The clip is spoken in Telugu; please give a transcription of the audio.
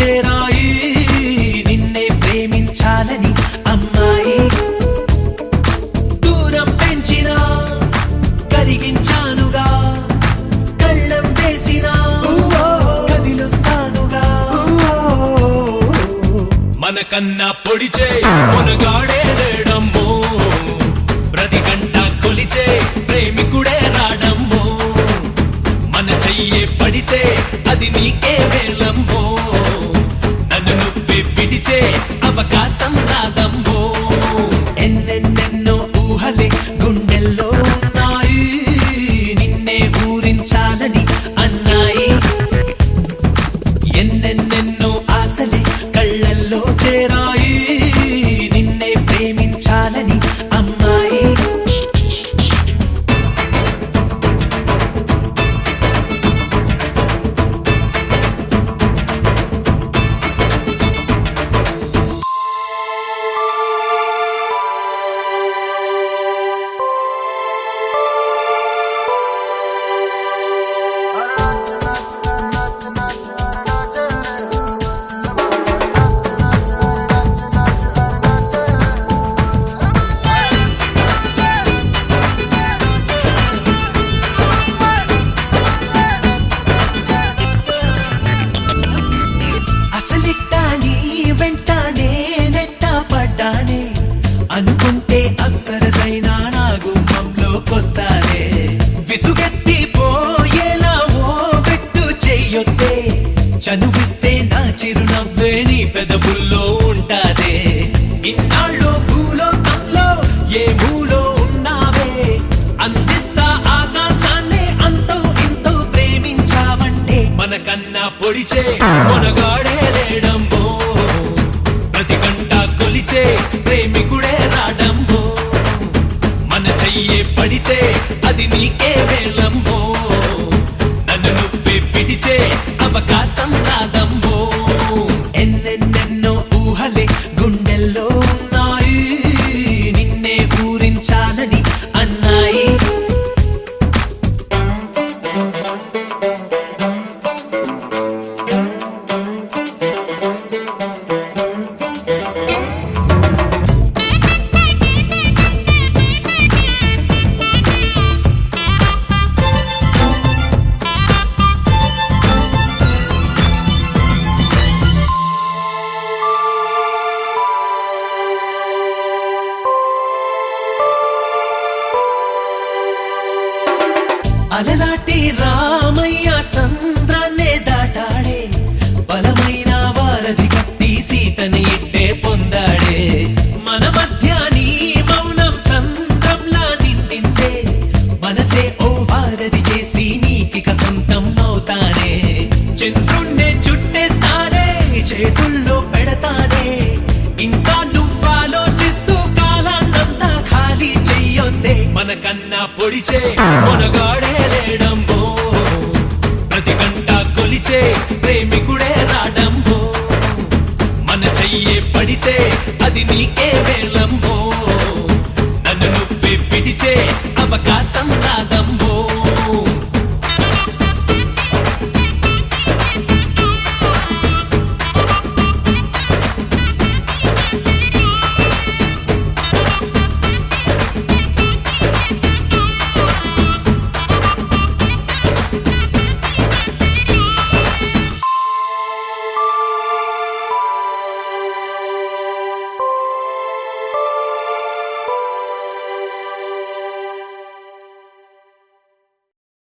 చేరాయి నిన్నే ప్రేమించాలని అమ్మాయి దూరం పెంచినా కరిగించానుగా కళ్ళం వేసినా కదిలుస్తానుగా మనకన్నా పొడిచే మునగాడే లేడమ్మో ప్రతి గంట కొలిచే ప్రేమికుడే రాడమ్మో మన చెయ్యే పడితే అది నీకే వేలమ్మో నన్ను నువ్వే పిడిచే అవకాశం రాదమ్మో ఎన్నెన్నెన్నో ఊహలే గుండెల్లో ఉన్నాయి నిన్నే ఊరించాలని అన్నాయి ఎన్నెన్నెన్నో ఆశలే కళ్ళల్లో చేరాయి నిన్నే ప్రేమించాలని అమ్మాయి అనుకుంటే అప్సరసైనా నా గుమ్మంలోకొస్తానే విసుగెత్తి పోయేలా ఓ పెట్టు చెయ్యొద్దే చనువిస్తే నా చిరునవ్వే నీ పెదవుల్లో ఉంటాదే ఇన్నాళ్ళు భూలోకంలో ఏ మూలో ఉన్నావే అందిస్తా ఆకాశాన్నే అంతో ఇంతో ప్రేమించావంటే మనకన్నా పొడిచే మొనగాడే లేడమ్మో ప్రతి గంట కొలిచే ప్రేమికుడే రాడమ్మో మన చెయ్యే పడితే అది నీకే వేలమ్మో నన్ను నువ్వే పిడిచే అవకాశం రాదమ్మో ఎన్నెన్నెన్నో ఊహలే గుండెల్లో ఉన్నాయి నిన్నే ఊరించాలని అన్నాయి అలలాటి రామయ్య సంద్రాన్నే దాటాడే బలమైన వారధి కట్టి సీతని ఇట్టే పొందాడే మన మధ్య నీ మౌనం సంద్రంలా నిండిందే మనసే ఓ వారధి చేసి నీకిక సొంతం అవుతానే చంద్రుణ్ణే చుట్టేస్తానే చేతుల్లో పెడతానే ఇంకా నువ్వాలోచిస్తూ కాలాన్నంతా ఖాళీ చెయ్యొద్దే మనకన్నా పొడిచే మొనగాడే లేడమ్మో ప్రతి గంట కొలిచే ప్రేమికు